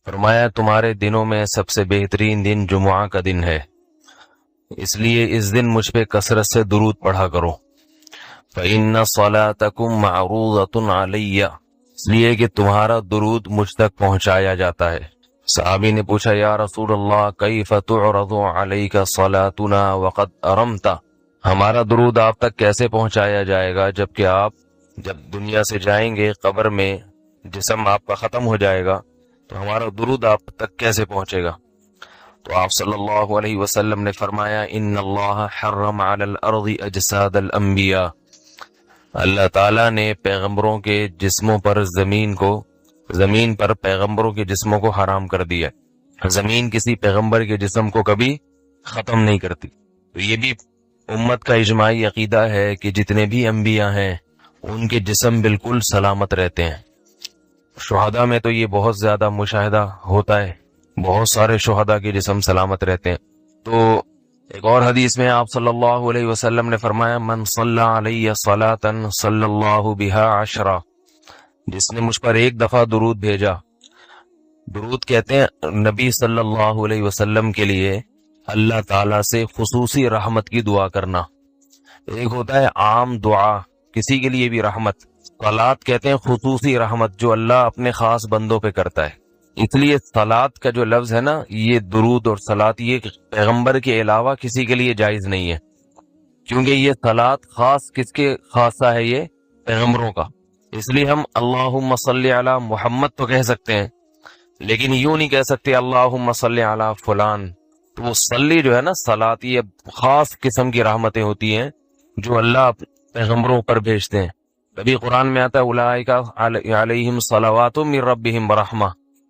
فرمایا تمہارے دنوں میں سب سے بہترین دن جمعہ کا دن ہے، اس لیے اس دن مجھ پہ کثرت سے درود پڑھا کرو۔ فإن صلاتکم معروضۃ علی، اس لیے کہ تمہارا درود مجھ تک پہنچایا جاتا ہے۔ صحابی نے پوچھا یا رسول اللہ کیف تعرض علیک صلاتنا وقد ارمت، ہمارا درود آپ تک کیسے پہنچایا جائے گا جبکہ آپ جب دنیا سے جائیں گے، قبر میں جسم آپ کا ختم ہو جائے گا، تو ہمارا درود آپ تک کیسے پہنچے گا؟ تو آپ صلی اللہ علیہ وسلم نے فرمایا ان اللہ حرم علی الارض اجساد الانبیاء، اللہ تعالیٰ نے پیغمبروں کے جسموں پر زمین پر پیغمبروں کے جسموں کو حرام کر دیا۔ زمین کسی پیغمبر کے جسم کو کبھی ختم نہیں کرتی۔ تو یہ بھی امت کا اجماعی عقیدہ ہے کہ جتنے بھی انبیاء ہیں ان کے جسم بالکل سلامت رہتے ہیں۔ شہداء میں تو یہ بہت زیادہ مشاہدہ ہوتا ہے، بہت سارے شہداء کے جسم سلامت رہتے ہیں۔ تو ایک اور حدیث میں آپ صلی اللہ علیہ وسلم نے فرمایا من صلی علی صلاۃ صلی اللہ بہا عشرہ، جس نے مجھ پر ایک دفعہ درود بھیجا۔ درود کہتے ہیں نبی صلی اللہ علیہ وسلم کے لیے اللہ تعالیٰ سے خصوصی رحمت کی دعا کرنا۔ ایک ہوتا ہے عام دعا، کسی کے لیے بھی رحمت، صلات کہتے ہیں خصوصی رحمت جو اللہ اپنے خاص بندوں پہ کرتا ہے۔ اس لیے صلات کا جو لفظ ہے نا، یہ درود اور صلات یہ پیغمبر کے علاوہ کسی کے لیے جائز نہیں ہے، کیونکہ یہ صلات خاص کس کے خاصہ ہے؟ یہ پیغمبروں کا۔ اس لیے ہم اللہم صلی علی محمد تو کہہ سکتے ہیں، لیکن یوں نہیں کہہ سکتے اللہم صلی علی فلان۔ تو وہ صلی جو ہے نا، صلات یہ خاص قسم کی رحمتیں ہوتی ہیں جو اللہ پیغمبروں پر بھیجتے ہیں۔ کبھی قرآن میں آتا ہے اولئک علیہم صلوات من ربہم ورحمہ،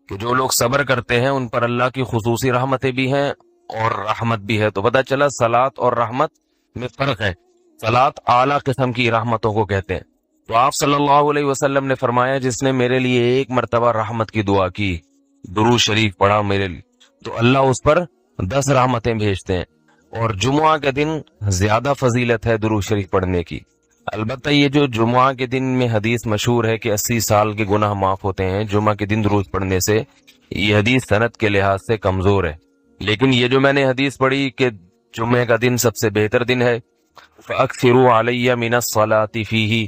کہ جو لوگ صبر کرتے ہیں ان پر اللہ کی خصوصی رحمتیں بھی ہیں اور رحمت بھی ہے۔ تو پتہ چلا صلات اور رحمت میں فرق ہے۔ صلات اعلیٰ قسم کی رحمتوں کو کہتے ہیں۔ تو آپ صلی اللہ علیہ وسلم نے فرمایا جس نے میرے لیے ایک مرتبہ رحمت کی دعا کی، درود شریف پڑھا میرے لیے، تو اللہ اس پر 10 رحمتیں بھیجتے ہیں۔ اور جمعہ کے دن زیادہ فضیلت ہے درود شریف پڑھنے کی۔ البتہ یہ جو جمعہ کے دن میں حدیث مشہور ہے کہ 80 سال کے گناہ معاف ہوتے ہیں جمعہ کے دن درود پڑھنے سے، یہ حدیث سند کے لحاظ سے کمزور ہے۔ لیکن یہ جو میں نے حدیث پڑھی کہ جمعہ کا دن سب سے بہتر دن ہے، فَأَكْثِرُوا عَلَيَّ مِنَ الصَّلَاةِ فِيهِ،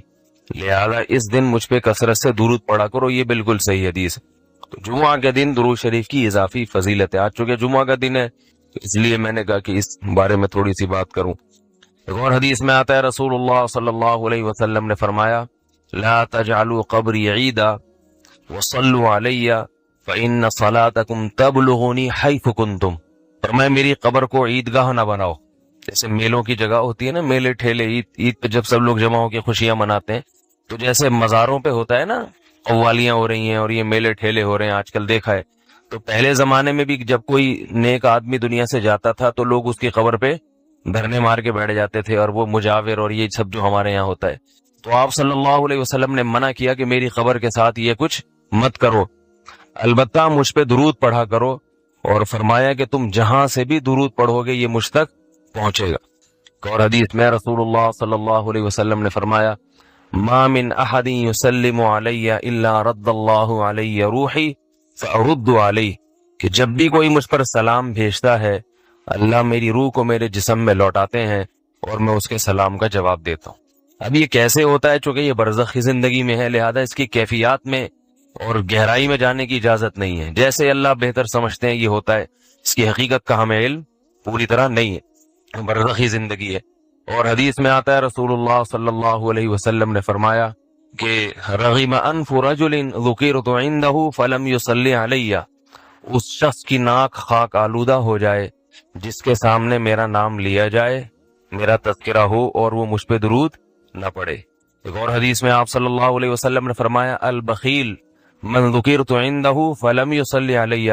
لہذا اس دن مجھ پہ کثرت سے درود پڑھا کرو، یہ بالکل صحیح حدیث ہے۔ تو جمعہ کے دن درود شریف کی اضافی فضیلت ہے۔ آج چونکہ جمعہ کا دن ہے تو اس لیے میں نے کہا کہ اس بارے میں تھوڑی سی بات کروں۔ ایک اور حدیث میں آتا ہے رسول اللہ صلی اللہ علیہ وسلم نے فرمایا لا تجعلوا قبری عیدا وصلوا علی فإن صلاتکم تبلغنی حیث کنتم، فرمایا میری قبر کو عیدگاہ نہ بناؤ۔ جیسے میلوں کی جگہ ہوتی ہے نا، میلے ٹھیلے، عید پہ جب سب لوگ جمع ہو کے خوشیاں مناتے ہیں، تو جیسے مزاروں پہ ہوتا ہے نا، قوالیاں ہو رہی ہیں اور یہ میلے ٹھیلے ہو رہے ہیں آج کل دیکھا ہے، تو پہلے زمانے میں بھی جب کوئی نیک آدمی دنیا سے جاتا تھا تو لوگ اس کی قبر پہ دھرنے مار کے بیٹھ جاتے تھے، اور وہ مجاور اور یہ سب جو ہمارے یہاں ہوتا ہے۔ تو آپ صلی اللہ علیہ وسلم نے منع کیا کہ میری قبر کے ساتھ یہ کچھ مت کرو، البتہ مجھ پہ درود پڑھا کرو، اور فرمایا کہ تم جہاں سے بھی درود پڑھو گے یہ مجھ تک پہنچے گا۔ اور حدیث میں رسول اللہ صلی اللہ علیہ وسلم نے فرمایا ما من احد یسلم علی الا رد اللہ علی روحی فارد علیہ، کہ جب بھی کوئی مجھ پر سلام بھیجتا ہے اللہ میری روح کو میرے جسم میں لوٹاتے ہیں اور میں اس کے سلام کا جواب دیتا ہوں۔ اب یہ کیسے ہوتا ہے؟ چونکہ یہ برزخی زندگی میں ہے، لہذا اس کی کیفیات میں اور گہرائی میں جانے کی اجازت نہیں ہے۔ جیسے اللہ بہتر سمجھتے ہیں یہ ہوتا ہے، اس کی حقیقت کا ہمیں علم پوری طرح نہیں ہے، برزخی زندگی ہے۔ اور حدیث میں آتا ہے رسول اللہ صلی اللہ علیہ وسلم نے فرمایا کہ رغم انف رجل ذکرت عنده فلم يصلی علی، اس شخص کی ناک خاک آلودہ ہو جائے جس کے سامنے میرا نام لیا جائے، میرا تذکرہ ہو اور وہ مجھ پہ درود نہ پڑے۔ ایک اور حدیث میں آپ صلی اللہ علیہ وسلم نے فرمایا البخیل من ذکرت عنده فلم يصلی علی،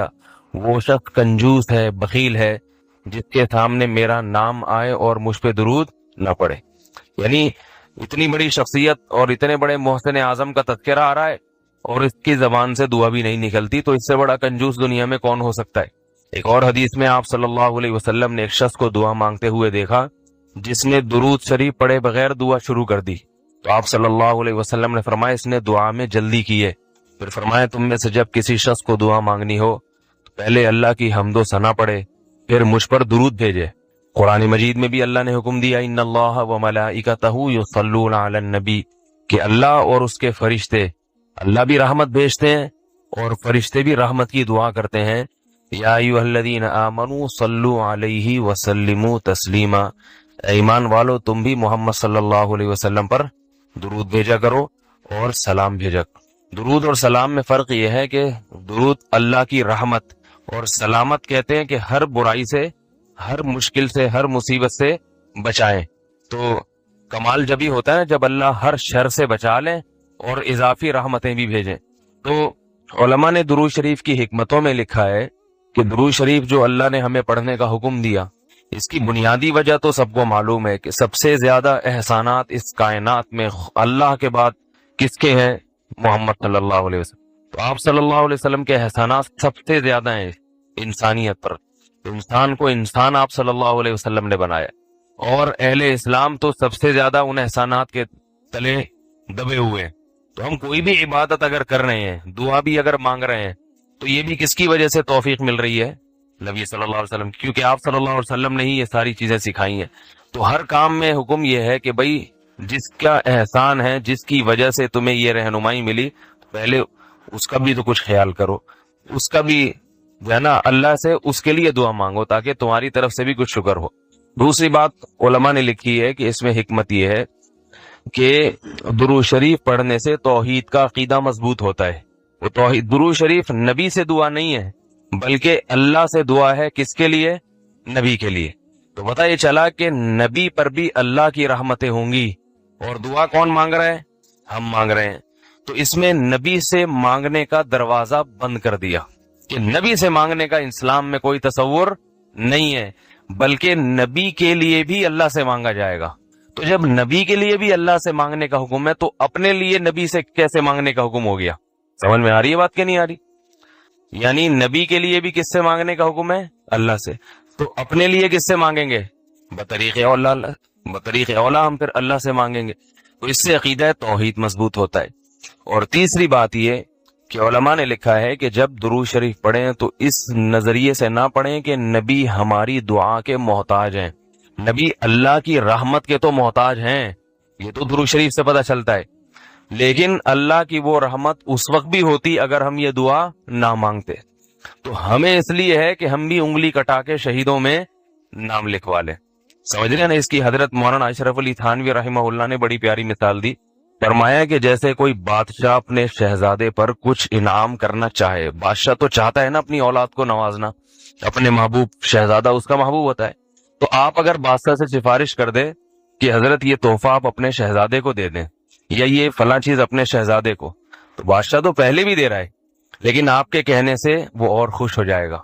وہ شخص کنجوس ہے، بخیل ہے جس کے سامنے میرا نام آئے اور مجھ پہ درود نہ پڑے۔ یعنی اتنی بڑی شخصیت اور اتنے بڑے محسن اعظم کا تذکرہ آ رہا ہے اور اس کی زبان سے دعا بھی نہیں نکلتی، تو اس سے بڑا کنجوس دنیا میں کون ہو سکتا ہے؟ ایک اور حدیث میں آپ صلی اللہ علیہ وسلم نے ایک شخص کو دعا مانگتے ہوئے دیکھا جس نے درود شریف پڑھے بغیر دعا شروع کر دی، تو آپ صلی اللہ علیہ وسلم نے فرمایا اس نے دعا میں جلدی کی ہے۔ پھر فرمایا تم میں سے جب کسی شخص کو دعا مانگنی ہو پہلے اللہ کی حمد و ثنا پڑھے، پھر مجھ پر درود بھیجے۔ قرآن مجید میں بھی اللہ نے حکم دیا ان اللہ و ملائکتہ یصلون علی النبی، کہ اللہ اور اس کے فرشتے، اللہ بھی رحمت بھیجتے ہیں اور فرشتے بھی رحمت کی دعا کرتے ہیں۔ یا ایھا الذین آمنوا صلوا علیہ وسلموا تسلیما، ایمان والو تم بھی محمد صلی اللہ علیہ وسلم پر درود بھیجا کرو اور سلام بھیجا کرو۔ درود اور سلام میں فرق یہ ہے کہ درود اللہ کی رحمت اور سلامت کہتے ہیں کہ ہر برائی سے، ہر مشکل سے، ہر مصیبت سے بچائیں۔ تو کمال جب ہی ہوتا ہے جب اللہ ہر شر سے بچا لیں اور اضافی رحمتیں بھی بھیجیں۔ تو علماء نے درود شریف کی حکمتوں میں لکھا ہے کہ درود شریف جو اللہ نے ہمیں پڑھنے کا حکم دیا، اس کی بنیادی وجہ تو سب کو معلوم ہے کہ سب سے زیادہ احسانات اس کائنات میں اللہ کے بعد کس کے ہیں؟ محمد صلی اللہ علیہ وسلم۔ تو آپ صلی اللہ علیہ وسلم کے احسانات سب سے زیادہ ہیں انسانیت پر۔ انسان کو انسان آپ صلی اللہ علیہ وسلم نے بنایا، اور اہل اسلام تو سب سے زیادہ ان احسانات کے تلے دبے ہوئے ہیں۔ تو ہم کوئی بھی عبادت اگر کر رہے ہیں، دعا بھی اگر مانگ رہے ہیں، تو یہ بھی کس کی وجہ سے توفیق مل رہی ہے؟ نبی صلی اللہ علیہ وسلم، کیونکہ آپ صلی اللہ علیہ وسلم نے ہی یہ ساری چیزیں سکھائی ہیں۔ تو ہر کام میں حکم یہ ہے کہ بھئی جس کا احسان ہے، جس کی وجہ سے تمہیں یہ رہنمائی ملی، پہلے اس کا بھی تو کچھ خیال کرو، اس کا بھی جو ہے نا اللہ سے اس کے لیے دعا مانگو تاکہ تمہاری طرف سے بھی کچھ شکر ہو۔ دوسری بات علماء نے لکھی ہے کہ اس میں حکمت یہ ہے کہ درود شریف پڑھنے سے توحید کا عقیدہ مضبوط ہوتا ہے۔ وہ توحید، درود شریف نبی سے دعا نہیں ہے بلکہ اللہ سے دعا ہے، کس کے لیے؟ نبی کے لیے۔ تو پتہ یہ چلا کہ نبی پر بھی اللہ کی رحمتیں ہوں گی، اور دعا کون مانگ رہا ہے؟ ہم مانگ رہے ہیں۔ تو اس میں نبی سے مانگنے کا دروازہ بند کر دیا کہ نبی سے مانگنے کا اسلام میں کوئی تصور نہیں ہے، بلکہ نبی کے لیے بھی اللہ سے مانگا جائے گا۔ تو جب نبی کے لیے بھی اللہ سے مانگنے کا حکم ہے تو اپنے لیے نبی سے کیسے مانگنے کا حکم ہو گیا؟ سمجھ میں آ رہی ہے بات کہ نہیں آ رہی؟ یعنی نبی کے لیے بھی کس سے مانگنے کا حکم ہے؟ اللہ سے۔ تو اپنے لیے کس سے مانگیں گے؟ بطریق اولا، بطریق اولا ہم پھر اللہ سے مانگیں گے۔ تو اس سے عقیدہ توحید مضبوط ہوتا ہے۔ اور تیسری بات یہ کہ علماء نے لکھا ہے کہ جب درود شریف پڑھیں تو اس نظریے سے نہ پڑھیں کہ نبی ہماری دعا کے محتاج ہیں۔ نبی اللہ کی رحمت کے تو محتاج ہیں، یہ تو درود شریف سے پتہ چلتا ہے، لیکن اللہ کی وہ رحمت اس وقت بھی ہوتی اگر ہم یہ دعا نہ مانگتے۔ تو ہمیں اس لیے ہے کہ ہم بھی انگلی کٹا کے شہیدوں میں نام لکھوا لیں۔ سمجھ رہے ہیں نا؟ اس کی حضرت مولانا اشرف علی تھانوی رحمہ اللہ نے بڑی پیاری مثال دی۔ فرمایا کہ جیسے کوئی بادشاہ اپنے شہزادے پر کچھ انعام کرنا چاہے، بادشاہ تو چاہتا ہے نا اپنی اولاد کو نوازنا، اپنے محبوب شہزادہ اس کا محبوب ہوتا ہے۔ تو آپ اگر بادشاہ سے سفارش کر دیں کہ حضرت یہ تحفہ آپ اپنے شہزادے کو دے دیں، یا یہ فلاں چیز اپنے شہزادے کو، تو بادشاہ تو پہلے بھی دے رہا ہے، لیکن آپ کے کہنے سے وہ اور خوش ہو جائے گا،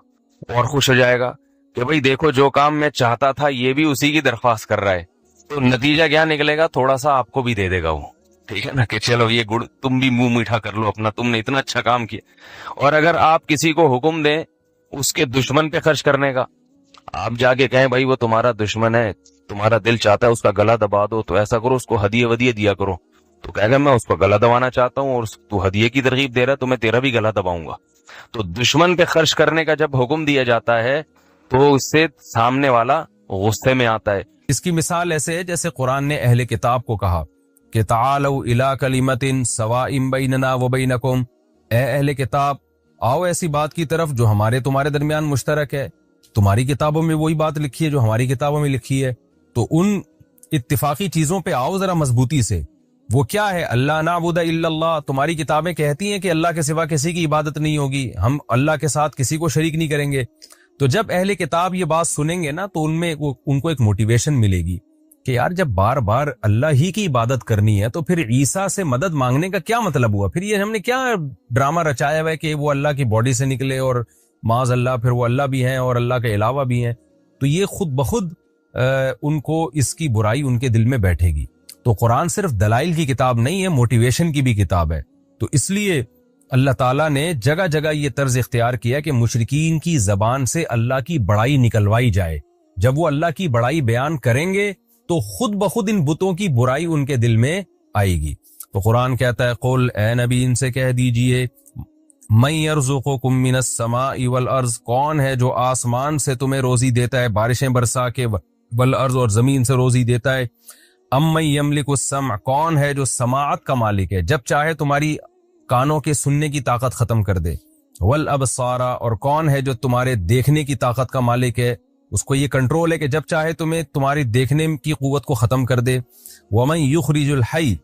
اور خوش ہو جائے گا کہ بھئی دیکھو جو کام میں چاہتا تھا یہ بھی اسی کی درخواست کر رہا ہے۔ تو نتیجہ کیا نکلے گا؟ تھوڑا سا آپ کو بھی دے دے گا وہ، ٹھیک ہے نا، کہ چلو یہ گڑ تم بھی منہ میٹھا کر لو اپنا، تم نے اتنا اچھا کام کیا۔ اور اگر آپ کسی کو حکم دیں اس کے دشمن پہ خرچ کرنے کا، آپ جا کے کہیں بھائی وہ تمہارا دشمن ہے، تمہارا دل چاہتا ہے اس کا گلا دبا دو، تو ایسا کرو اس کو ہدیے ودیے دیا کرو، تو کہے گا میں اس کو گلا دبانا چاہتا ہوں اور تو ہدیے کی ترغیب دے رہا ہے تو میں تیرا بھی گلا دباؤں گا۔ تو دشمن پہ خرچ کرنے کا جب حکم دیا جاتا ہے تو اس سے سامنے والا غصے میں آتا ہے۔ اس کی مثال ایسے ہے جیسے قرآن نے اہل کتاب کو کہا کہ تعالوا الی کلمۃ سواء بیننا وبینکم، اے اہل کتاب آؤ ایسی بات کی طرف جو ہمارے تمہارے درمیان مشترک ہے۔ تمہاری کتابوں میں وہی بات لکھی ہے جو ہماری کتابوں میں لکھی ہے، تو ان اتفاقی چیزوں پہ آؤ ذرا مضبوطی سے۔ وہ کیا ہے؟ اللہ نعبد الا اللہ، تمہاری کتابیں کہتی ہیں کہ اللہ کے سوا کسی کی عبادت نہیں ہوگی، ہم اللہ کے ساتھ کسی کو شریک نہیں کریں گے۔ تو جب اہل کتاب یہ بات سنیں گے نا تو ان کو ایک موٹیویشن ملے گی کہ یار جب بار بار اللہ ہی کی عبادت کرنی ہے تو پھر عیسیٰ سے مدد مانگنے کا کیا مطلب ہوا؟ پھر یہ ہم نے کیا ڈرامہ رچایا ہوا ہے کہ وہ اللہ کی باڈی سے نکلے اور معاذ اللہ پھر وہ اللہ بھی ہیں اور اللہ کے علاوہ بھی ہیں۔ تو یہ خود بخود ان کو اس کی برائی ان کے دل میں بیٹھے گی۔ تو قرآن صرف دلائل کی کتاب نہیں ہے، موٹیویشن کی بھی کتاب ہے۔ تو اس لیے اللہ تعالیٰ نے جگہ جگہ یہ طرز اختیار کیا کہ مشرکین کی زبان سے اللہ کی بڑائی نکلوائی جائے۔ جب وہ اللہ کی بڑائی بیان کریں گے تو خود بخود ان بتوں کی برائی ان کے دل میں آئے گی۔ تو قرآن کہتا ہے قل، اے نبی ان سے کہہ دیجئے، من یرزقکم من السماء والارض، کون ہے جو آسمان سے تمہیں روزی دیتا ہے بارشیں برسا کے، والارض اور زمین سے روزی دیتا ہے، امن یملک السمع، کون ہے جو سماعت کا مالک ہے، جب چاہے تمہاری کانوں کے سننے کی طاقت ختم کر دے، والابصار، اور کون ہے جو تمہارے دیکھنے کی طاقت کا مالک ہے، اس کو یہ کنٹرول ہے کہ جب چاہے تمہیں تمہاری دیکھنے کی قوت کو ختم کر دے، ومن یخرج الحی،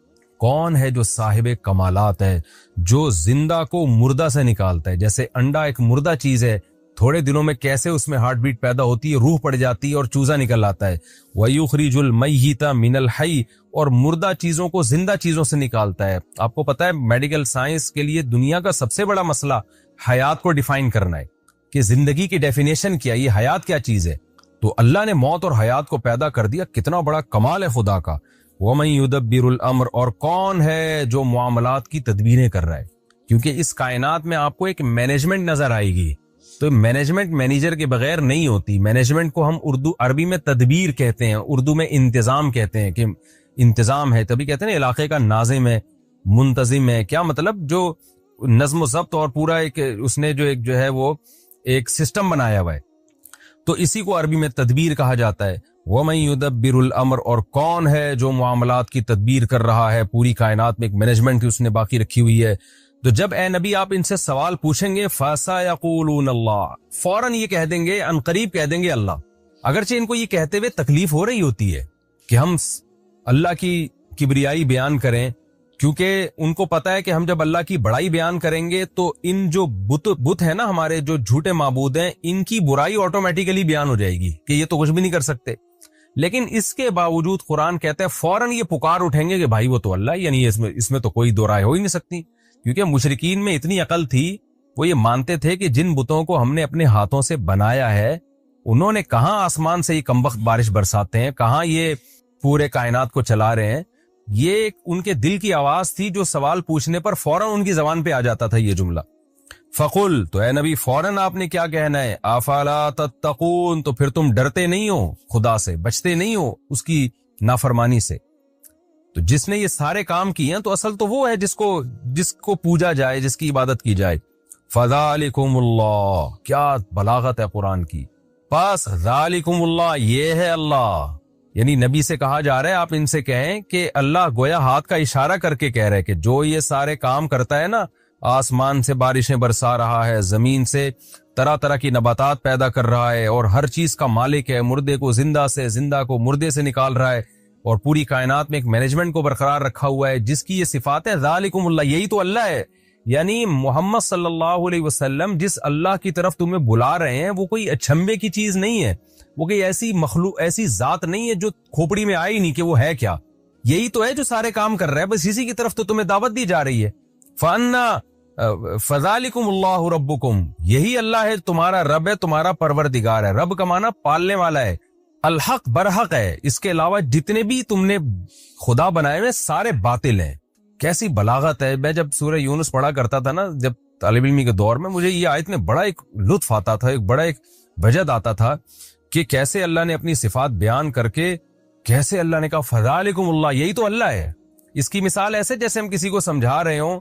کون ہے جو صاحب کمالات ہے، جو زندہ کو مردہ سے نکالتا ہے، جیسے انڈا ایک مردہ چیز ہے، تھوڑے دنوں میں کیسے اس میں ہارٹ بیٹ پیدا ہوتی ہے، روح پڑ جاتی ہے اور چوزا نکل آتا ہے، وَيُخْرِجُ الْمَيِّتَ مِنَ الْحَيِّ، اور مردہ چیزوں کو زندہ چیزوں سے نکالتا ہے۔ آپ کو پتہ ہے میڈیکل سائنس کے لیے دنیا کا سب سے بڑا مسئلہ حیات کو ڈیفائن کرنا ہے کہ زندگی کی ڈیفینیشن کیا، یہ حیات کیا چیز ہے، تو اللہ نے موت اور حیات کو پیدا کر دیا، کتنا بڑا کمال ہے خدا کا۔ وَمَن يُدَبِّرُ الْأَمْرَ، اور کون ہے جو معاملات کی تدبیریں کر رہا ہے، کیونکہ اس کائنات میں آپ کو ایک مینجمنٹ نظر آئے گی، تو مینجمنٹ مینیجر کے بغیر نہیں ہوتی۔ مینجمنٹ کو ہم عربی میں تدبیر کہتے ہیں، اردو میں انتظام کہتے ہیں، کہ انتظام ہے، تبھی کہتے ہیں نا علاقے کا ناظم ہے، منتظم ہے، کیا مطلب جو نظم و ضبط اور پورا ایک اس نے جو ہے وہ ایک سسٹم بنایا ہوا ہے، تو اسی کو عربی میں تدبیر کہا جاتا ہے۔ وَمَن يُدَبِّرُ الْأَمْرَ، اور کون ہے جو معاملات کی تدبیر کر رہا ہے، پوری کائنات میں ایک مینجمنٹ اس نے باقی رکھی ہوئی ہے۔ تو جب اے نبی آپ ان سے سوال پوچھیں گے، فَسَيَقُولُونَ اللَّهُ، فوراً یہ کہہ دیں گے، ان قریب کہہ دیں گے اللہ، اگرچہ ان کو یہ کہتے ہوئے تکلیف ہو رہی ہوتی ہے کہ ہم اللہ کی کبریائی بیان کریں، کیونکہ ان کو پتا ہے کہ ہم جب اللہ کی بڑائی بیان کریں گے تو ان جو بت ہیں نا ہمارے، جو جھوٹے معبود ہیں، ان کی برائی آٹومیٹیکلی بیان ہو جائے گی کہ یہ تو کچھ بھی نہیں کر سکتے۔ لیکن اس کے باوجود قرآن کہتا ہے فوراً یہ پکار اٹھیں گے کہ بھائی وہ تو اللہ ہے، یعنی اس میں تو کوئی دو رائے ہو ہی نہیں سکتی، کیونکہ مشرکین میں اتنی عقل تھی، وہ یہ مانتے تھے کہ جن بتوں کو ہم نے اپنے ہاتھوں سے بنایا ہے، انہوں نے کہاں آسمان سے یہ کمبخت بارش برساتے ہیں، کہاں یہ پورے کائنات کو چلا رہے ہیں۔ یہ ان کے دل کی آواز تھی جو سوال پوچھنے پر فوراً ان کی زبان پہ آ جاتا تھا یہ جملہ۔ فقل، تو اے نبی فوراً آپ نے کیا کہنا ہے، افلا تتقون، تو پھر تم ڈرتے نہیں ہو خدا سے، بچتے نہیں ہو اس کی نافرمانی سے۔ تو جس نے یہ سارے کام کیے ہیں تو اصل تو وہ ہے جس کو پوجا جائے، جس کی عبادت کی جائے۔ فذالکم اللہ، کیا بلاغت ہے قرآن کی، پس ذالکم اللہ، یہ ہے اللہ، یعنی نبی سے کہا جا رہا ہے آپ ان سے کہیں کہ اللہ گویا ہاتھ کا اشارہ کر کے کہہ رہے کہ جو یہ سارے کام کرتا ہے نا، آسمان سے بارشیں برسا رہا ہے، زمین سے طرح طرح کی نباتات پیدا کر رہا ہے، اور ہر چیز کا مالک ہے، مردے کو زندہ سے، زندہ کو مردے سے نکال رہا ہے، اور پوری کائنات میں ایک مینجمنٹ کو برقرار رکھا ہوا ہے، جس کی یہ صفات ہے، ذالکم اللہ، یہی تو اللہ ہے۔ یعنی محمد صلی اللہ علیہ وسلم جس اللہ کی طرف تمہیں بلا رہے ہیں وہ کوئی اچھمبے کی چیز نہیں ہے، وہ کوئی ایسی مخلوق، ایسی ذات نہیں ہے جو کھوپڑی میں آئی نہیں کہ وہ ہے کیا، یہی تو ہے جو سارے کام کر رہا ہے، بس اسی کی طرف تو تمہیں دعوت دی جا رہی ہے۔ فذالکم اللہ ربکم، یہی اللہ ہے تمہارا رب، ہے تمہارا پروردگار ہے۔ رب کا معنی پالنے والا ہے، الحق برحق ہے، اس کے علاوہ جتنے بھی تم نے خدا بنائے ہوئے سارے باطل ہیں۔ کیسی بلاغت ہے۔ میں جب سورہ یونس پڑھا کرتا تھا نا جب طالب علمی کے دور میں، مجھے یہ آیت میں بڑا ایک لطف آتا تھا، ایک بڑا ایک وجد آتا تھا کہ کیسے اللہ نے اپنی صفات بیان کر کے، کیسے اللہ نے کہا فذالکم اللہ، یہی تو اللہ ہے۔ اس کی مثال ایسے جیسے ہم کسی کو سمجھا رہے ہوں،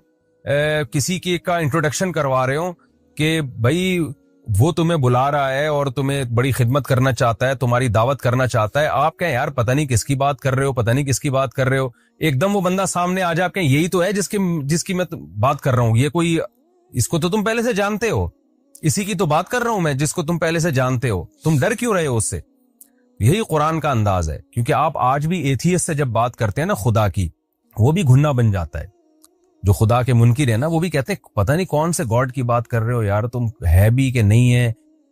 کسی کی کا انٹروڈکشن کروا رہے ہوں کہ بھائی وہ تمہیں بلا رہا ہے اور تمہیں بڑی خدمت کرنا چاہتا ہے، تمہاری دعوت کرنا چاہتا ہے، آپ کہیں یار پتہ نہیں کس کی بات کر رہے ہو، پتہ نہیں کس کی بات کر رہے ہو، ایک دم وہ بندہ سامنے آ جائے، آپ کہیں یہی تو ہے جس کی میں بات کر رہا ہوں، یہ کوئی، اس کو تو تم پہلے سے جانتے ہو، اسی کی تو بات کر رہا ہوں میں جس کو تم پہلے سے جانتے ہو، تم ڈر کیوں رہے ہو اس سے؟ یہی قرآن کا انداز ہے، کیونکہ آپ آج بھی ایتھیسٹ سے جب بات کرتے ہیں نا خدا کی، وہ بھی گھننا بن جاتا ہے۔ جو خدا کے منکر ہیں نا، وہ بھی کہتے ہیں پتہ نہیں کون سے گاڈ کی بات کر رہے ہو یار، تم ہے بھی کہ نہیں ہے،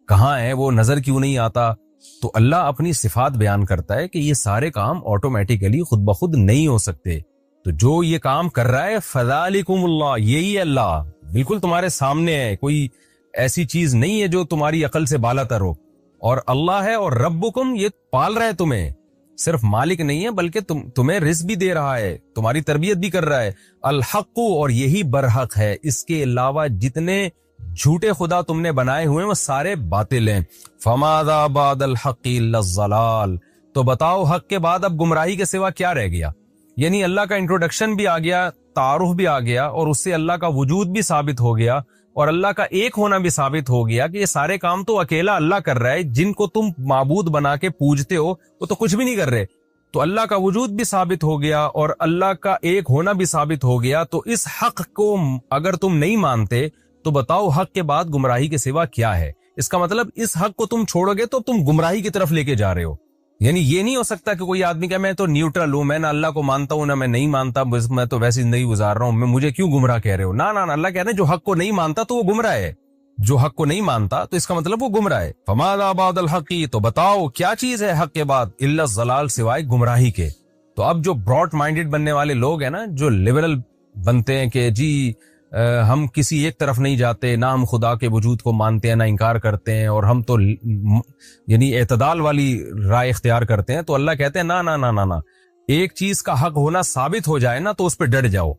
کہاں ہے وہ، نظر کیوں نہیں آتا؟ تو اللہ اپنی صفات بیان کرتا ہے کہ یہ سارے کام آٹومیٹیکلی خود بخود نہیں ہو سکتے، تو جو یہ کام کر رہا ہے فذالکم اللہ، یہی اللہ بالکل تمہارے سامنے ہے، کوئی ایسی چیز نہیں ہے جو تمہاری عقل سے بالا تر ہو، اور اللہ ہے، اور ربکم، یہ پال رہا ہے تمہیں، صرف مالک نہیں ہے بلکہ تمہیں رزق بھی دے رہا ہے، تمہاری تربیت بھی کر رہا ہے۔ الحق، اور یہی برحق ہے، اس کے علاوہ جتنے جھوٹے خدا تم نے بنائے ہوئے ہیں وہ سارے باطل ہیں۔ فماذا بعد الحق الا الضلال، تو بتاؤ حق کے بعد اب گمراہی کے سوا کیا رہ گیا؟ یعنی اللہ کا انٹروڈکشن بھی آ گیا، تعارف بھی آ گیا، اور اس سے اللہ کا وجود بھی ثابت ہو گیا، اور اللہ کا ایک ہونا بھی ثابت ہو گیا کہ یہ سارے کام تو اکیلا اللہ کر رہا ہے، جن کو تم معبود بنا کے پوجتے ہو وہ تو کچھ بھی نہیں کر رہے، تو اللہ کا وجود بھی ثابت ہو گیا اور اللہ کا ایک ہونا بھی ثابت ہو گیا. تو اس حق کو اگر تم نہیں مانتے تو بتاؤ حق کے بعد گمراہی کے سوا کیا ہے؟ اس کا مطلب اس حق کو تم چھوڑو گے تو تم گمراہی کی طرف لے کے جا رہے ہو. یعنی یہ نہیں ہو سکتا کہ کوئی آدمی کہ میں تو نیوٹرل ہوں، میں نہ اللہ کو مانتا ہوں نہ میں نہیں مانتا، بس میں تو ویسی زندگی گزار رہا ہوں، میں مجھے کیوں گمراہ کہہ رہے ہو؟ نہ اللہ کہہ رہے ہیں جو حق کو نہیں مانتا تو وہ گمراہ ہے، جو حق کو نہیں مانتا تو اس کا مطلب وہ گمراہ ہے. فماذا بعد الحق، تو بتاؤ کیا چیز ہے حق کے بعد؟ الا الضلال، سوائے گمراہی کے. تو اب جو براڈ مائنڈڈ بننے والے لوگ ہیں نا، جو لبرل بنتے ہیں کہ جی ہم کسی ایک طرف نہیں جاتے، نہ ہم خدا کے وجود کو مانتے ہیں نہ انکار کرتے ہیں، اور ہم تو یعنی اعتدال والی رائے اختیار کرتے ہیں، تو اللہ کہتے ہیں نہ ایک چیز کا حق ہونا ثابت ہو جائے نا تو اس پہ ڈٹ جاؤ،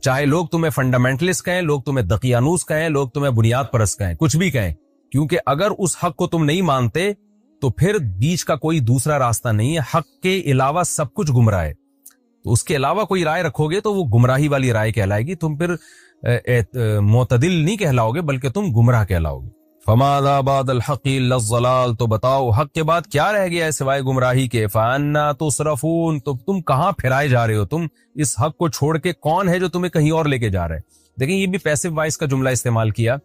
چاہے لوگ تمہیں فنڈامنٹلسٹ کہیں، لوگ تمہیں دقیانوس کہیں، لوگ تمہیں بنیاد پرست کہیں، کچھ بھی کہیں، کیونکہ اگر اس حق کو تم نہیں مانتے تو پھر بیچ کا کوئی دوسرا راستہ نہیں ہے. حق کے علاوہ سب کچھ گمراہ ہے، تو اس کے علاوہ کوئی رائے رکھو گے تو وہ گمراہی والی رائے کہلائے گی، تم پھر معتدل نہیں کہلاؤ گے بلکہ تم گمراہ کہلاؤ گے. فماذا بعد الحق الا الضلال، تو بتاؤ حق کے بعد کیا رہ گیا ہے سوائے گمراہی کے؟ فانا تصرفون، تو تم کہاں پھرائے جا رہے ہو؟ تم اس حق کو چھوڑ کے کون ہے جو تمہیں کہیں اور لے کے جا رہا ہے؟ دیکھیں یہ بھی پیسو وائس کا جملہ استعمال کیا،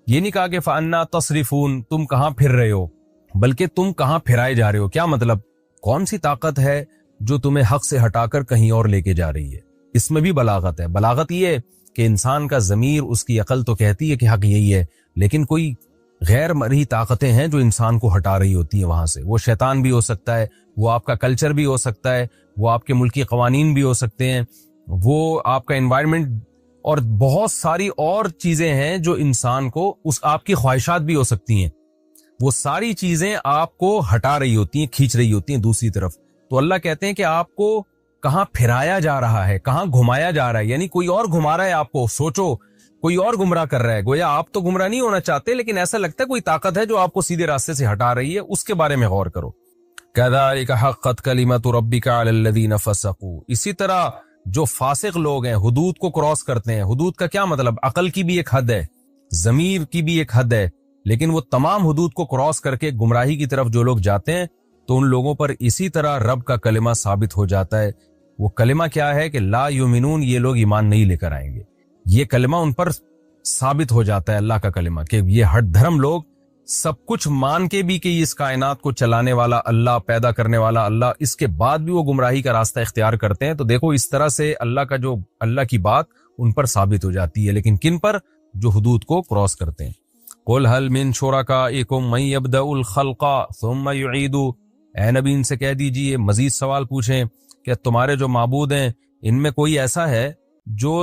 یہ نہیں کہا کہ فانا تصرفون تم کہاں پھر رہے ہو، بلکہ تم کہاں پھرائے جا رہے ہو. کیا مطلب؟ کون سی طاقت ہے جو تمہیں حق سے ہٹا کر کہیں اور لے کے جا رہی ہے؟ اس میں بھی بلاغت ہے. بلاغت یہ کہ انسان کا ضمیر، اس کی عقل تو کہتی ہے کہ حق یہی ہے، لیکن کوئی غیر مرئی طاقتیں ہیں جو انسان کو ہٹا رہی ہوتی ہیں وہاں سے. وہ شیطان بھی ہو سکتا ہے، وہ آپ کا کلچر بھی ہو سکتا ہے، وہ آپ کے ملکی قوانین بھی ہو سکتے ہیں، وہ آپ کا انوائرمنٹ، اور بہت ساری اور چیزیں ہیں جو انسان کو آپ کی خواہشات بھی ہو سکتی ہیں، وہ ساری چیزیں آپ کو ہٹا رہی ہوتی ہیں، کھینچ رہی ہوتی ہیں دوسری طرف. تو اللہ کہتے ہیں کہ آپ کو کہاں پھرایا جا رہا ہے، کہاں گھمایا جا رہا ہے، یعنی کوئی اور گھما رہا ہے آپ کو. سوچو کوئی اور گمراہ کر رہا ہے، گویا آپ تو گمراہ نہیں ہونا چاہتے لیکن ایسا لگتا ہے کوئی طاقت ہے جو آپ کو سیدھے راستے سے ہٹا رہی ہے، اس کے بارے میں غور کرو. كذلك حقت كلمۃ ربك على الذين فسقوا، اسی طرح جو فاسق لوگ ہیں، حدود کو کراس کرتے ہیں. حدود کا کیا مطلب؟ عقل کی بھی ایک حد ہے، ضمیر کی بھی ایک حد ہے، لیکن وہ تمام حدود کو کراس کر کے گمراہی کی طرف جو لوگ جاتے ہیں تو ان لوگوں پر اسی طرح رب کا کلمہ ثابت ہو جاتا ہے. وہ کلمہ کیا ہے کہ لا یؤمنون، یہ لوگ ایمان نہیں لے کر آئیں گے. یہ کلمہ ان پر ثابت ہو جاتا ہے، اللہ کا کلمہ، کہ یہ ہٹ دھرم لوگ سب کچھ مان کے بھی کہ اس کائنات کو چلانے والا اللہ، پیدا کرنے والا اللہ، اس کے بعد بھی وہ گمراہی کا راستہ اختیار کرتے ہیں. تو دیکھو اس طرح سے اللہ کی بات ان پر ثابت ہو جاتی ہے، لیکن کن پر؟ جو حدود کو کراس کرتے ہیں. قل هل من شرکائکم من یبدأ الخلق ثم یعید، اے نبی ان سے کہہ دیجئے، مزید سوال پوچھیں کہ تمہارے جو معبود ہیں ان میں کوئی ایسا ہے جو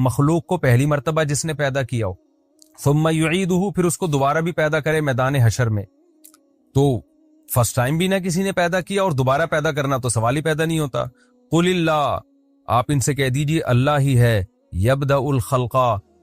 مخلوق کو پہلی مرتبہ جس نے پیدا کیا ہو، ثم یعیدہ، پھر اس کو دوبارہ بھی پیدا کرے میدان حشر میں؟ تو فرسٹ ٹائم بھی نہ کسی نے پیدا کیا اور دوبارہ پیدا کرنا تو سوال ہی پیدا نہیں ہوتا. قل اللہ، آپ ان سے کہہ دیجئے اللہ ہی ہے، یبدأ الخلق،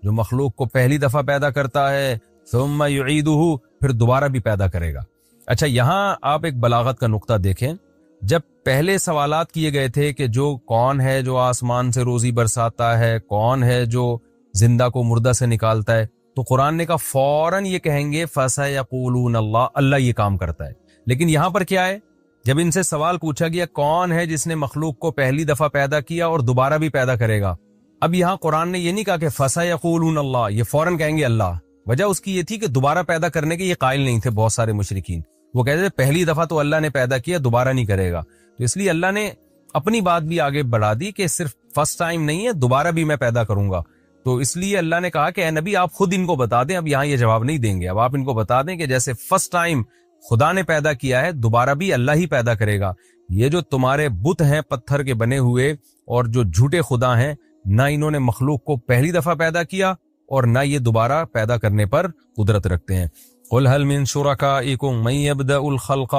جو مخلوق کو پہلی دفعہ پیدا کرتا ہے، ثم یعیدہ، پھر دوبارہ بھی پیدا کرے گا. اچھا یہاں آپ ایک بلاغت کا نقطہ دیکھیں. جب پہلے سوالات کیے گئے تھے کہ جو کون ہے جو آسمان سے روزی برساتا ہے، کون ہے جو زندہ کو مردہ سے نکالتا ہے، تو قرآن نے کہا فوراً یہ کہیں گے فَسَيَقُولُونَ اللَّهُ، اللہ یہ کام کرتا ہے. لیکن یہاں پر کیا ہے؟ جب ان سے سوال پوچھا گیا کون ہے جس نے مخلوق کو پہلی دفعہ پیدا کیا اور دوبارہ بھی پیدا کرے گا، اب یہاں قرآن نے یہ نہیں کہا کہ فَسَيَقُولُونَ اللَّهُ، یہ فوراً کہیں گے اللہ. وجہ اس کی یہ تھی کہ دوبارہ پیدا کرنے کے یہ قائل نہیں تھے بہت سارے مشرکین. وہ کہتے تھے پہلی دفعہ تو اللہ نے پیدا کیا، دوبارہ نہیں کرے گا. تو اس لیے اللہ نے اپنی بات بھی آگے بڑھا دی کہ صرف فرسٹ ٹائم نہیں ہے، دوبارہ بھی میں پیدا کروں گا. تو اس لیے اللہ نے کہا کہ اے نبی آپ خود ان کو بتا دیں. اب یہاں یہ جواب نہیں دیں گے، اب آپ ان کو بتا دیں کہ جیسے فرسٹ ٹائم خدا نے پیدا کیا ہے، دوبارہ بھی اللہ ہی پیدا کرے گا. یہ جو تمہارے بت ہیں پتھر کے بنے ہوئے اور جو جھوٹے خدا ہیں، نہ انہوں نے مخلوق کو پہلی دفعہ پیدا کیا اور نہ یہ دوبارہ پیدا کرنے پر قدرت رکھتے ہیں. قل هل من شرکائکم من یبدأ الخلق،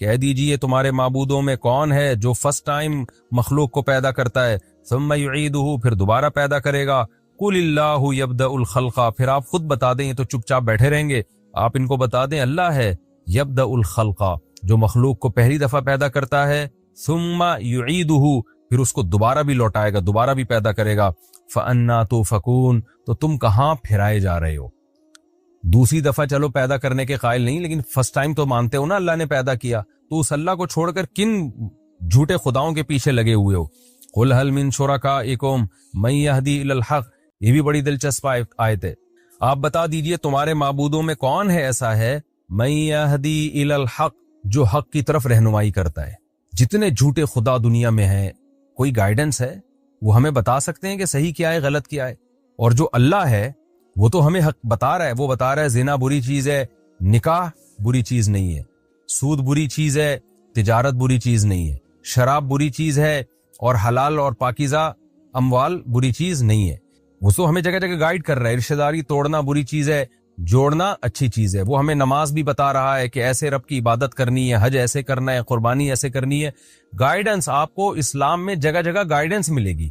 کہہ دیجئے تمہارے معبودوں میں کون ہے جو فرسٹ ٹائم مخلوق کو پیدا کرتا ہے، ثم یعیدہ، پھر دوبارہ پیدا کرے گا. قل اللہ یبدأ الخلق، پھر آپ خود بتا دیں، یہ تو چپ چاپ بیٹھے رہیں گے. آپ ان کو بتا دیں اللہ ہے یبدأ الخلق، جو مخلوق کو پہلی دفعہ پیدا کرتا ہے، ثم یعیدہ، پھر اس کو دوبارہ بھی لوٹائے گا، دوبارہ بھی پیدا کرے گا. فَأَنَّا تُؤْفَكُونَ، تو تم کہاں پھرائے جا رہے ہو؟ دوسری دفعہ چلو پیدا کرنے کے قائل نہیں، لیکن فرسٹ ٹائم تو مانتے ہو نا اللہ نے پیدا کیا، تو اس اللہ کو چھوڑ کر کن جھوٹے خداؤں کے پیچھے لگے ہوئے ہو؟ قُلْ هَلْ مِن شُرَكَائِكُم مَن يَهْدِي إِلَى الْحَقِّ، یہ بھی بڑی دلچسپ آیت ہے۔ آپ بتا دیجئے تمہارے معبودوں میں کون ہے ایسا ہے مَن يَهْدِي إِلَى الْحَقِّ، جو حق کی طرف رہنمائی کرتا ہے۔ جتنے جھوٹے خدا دنیا میں ہیں، کوئی گائیڈنس ہے؟ وہ ہمیں بتا سکتے ہیں کہ صحیح کیا ہے غلط کیا ہے؟ اور جو اللہ ہے وہ تو ہمیں حق بتا رہا ہے، وہ بتا رہا ہے زنا بری چیز ہے، نکاح بری چیز نہیں ہے، سود بری چیز ہے، تجارت بری چیز نہیں ہے، شراب بری چیز ہے، اور حلال اور پاکیزہ اموال بری چیز نہیں ہے۔ وہ تو ہمیں جگہ جگہ گائیڈ کر رہا ہے، رشتہ داری توڑنا بری چیز ہے، جوڑنا اچھی چیز ہے۔ وہ ہمیں نماز بھی بتا رہا ہے کہ ایسے رب کی عبادت کرنی ہے، حج ایسے کرنا ہے، قربانی ایسے کرنی ہے۔ گائیڈنس آپ کو اسلام میں جگہ جگہ گائیڈنس ملے گی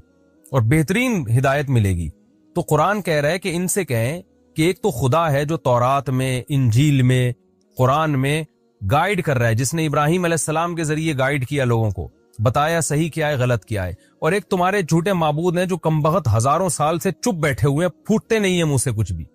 اور بہترین ہدایت ملے گی۔ تو قرآن کہہ رہا ہے کہ ان سے کہیں کہ ایک تو خدا ہے جو تورات میں، انجیل میں، قرآن میں گائیڈ کر رہا ہے، جس نے ابراہیم علیہ السلام کے ذریعے گائیڈ کیا لوگوں کو، بتایا صحیح کیا ہے غلط کیا ہے۔ اور ایک تمہارے جھوٹے معبود ہیں جو کمبخت ہزاروں سال سے چپ بیٹھے ہوئے ہیں، پھوٹتے نہیں ہیں منہ سے کچھ بھی،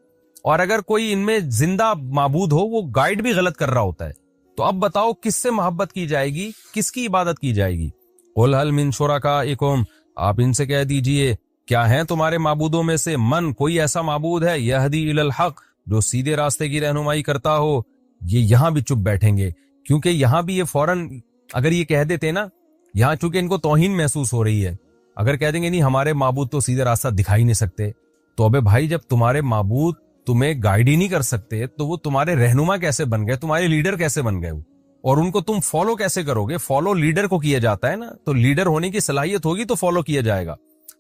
اور اگر کوئی ان میں زندہ معبود ہو وہ گائیڈ بھی غلط کر رہا ہوتا ہے۔ تو اب بتاؤ کس سے محبت کی جائے گی، کس کی عبادت کی جائے گی؟ قُلْ هَلْ مِن شُرَكَائِكُم، آپ ان سے کہہ دیجئے کیا ہیں تمہارے معبودوں میں سے من، کوئی ایسا معبود ہے یہدی الی الحق، جو سیدھے راستے کی رہنمائی کرتا ہو؟ یہ یہاں بھی چپ بیٹھیں گے، کیونکہ یہاں بھی یہ فوراً اگر یہ کہہ دیتے نا، یہاں چونکہ ان کو توہین محسوس ہو رہی ہے، اگر کہہ دیں گے نہیں ہمارے معبود تو سیدھے راستہ دکھا ہی نہیں سکتے، تو ابے بھائی جب تمہارے معبود تمہیں گائیڈ ہی نہیں کر سکتے تو وہ تمہارے رہنما کیسے بن گئے، تمہارے لیڈر کیسے بن گئے وہ؟ اور ان کو تم فالو کیسے کرو گے؟ فالو لیڈر کو کیا جاتا ہے نا، تو لیڈر ہونے کی صلاحیت ہوگی تو فالو کیا جائے گا۔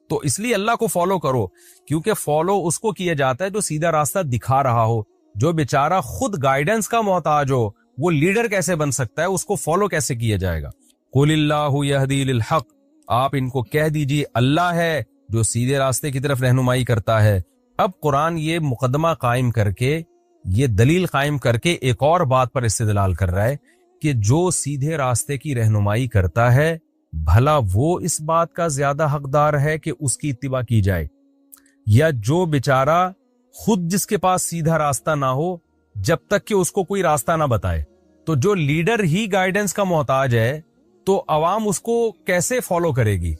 تو اس لیے اللہ کو فالو کرو، کیونکہ فالو اس کو کیا جاتا ہے جو سیدھا راستہ دکھا رہا ہو۔ جو بیچارہ خود گائیڈنس کا محتاج ہو وہ لیڈر کیسے بن سکتا ہے؟ اس کو فالو کیسے کیا جائے گا؟ قُلِ اللَّهُ يَهْدِي لِلْحَقِّ، آپ ان کو کہہ دیجئے اللہ ہے جو سیدھے راستے کی طرف رہنمائی کرتا ہے۔ اب قرآن یہ مقدمہ قائم کر کے، یہ دلیل قائم کر کے ایک اور بات پر استدلال کر رہا ہے کہ جو سیدھے راستے کی رہنمائی کرتا ہے بھلا وہ اس بات کا زیادہ حقدار ہے کہ اس کی اتباع کی جائے، یا جو بیچارہ خود جس کے پاس سیدھا راستہ نہ ہو جب تک کہ اس کو کوئی راستہ نہ بتائے؟ تو جو لیڈر ہی گائیڈنس کا محتاج ہے تو عوام اس کو کیسے فالو کرے گی؟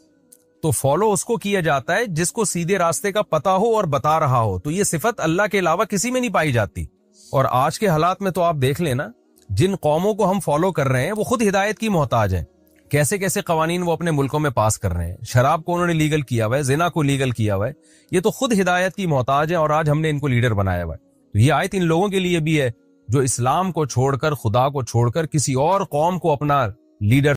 تو فالو اس کو کیا جاتا ہے جس کو سیدھے راستے کا پتہ ہو اور بتا رہا ہو۔ تو یہ صفت اللہ کے علاوہ کسی میں نہیں پائی جاتی۔ اور آج کے حالات میں تو آپ دیکھ لینا، جن قوموں کو ہم فالو کر رہے ہیں وہ خود ہدایت کی محتاج ہیں۔ کیسے کیسے قوانین وہ اپنے ملکوں میں پاس کر رہے ہیں، شراب کو انہوں نے لیگل کیا ہوا ہے، زنا کو لیگل کیا ہوا ہے، یہ تو خود ہدایت کی محتاج ہے، اور آج ہم نے ان کو لیڈر بنایا ہوا ہے۔ تو یہ آیت ان لوگوں کے لیے بھی ہے جو اسلام کو چھوڑ کر، خدا کو چھوڑ کر کسی اور قوم کو اپنا لیڈر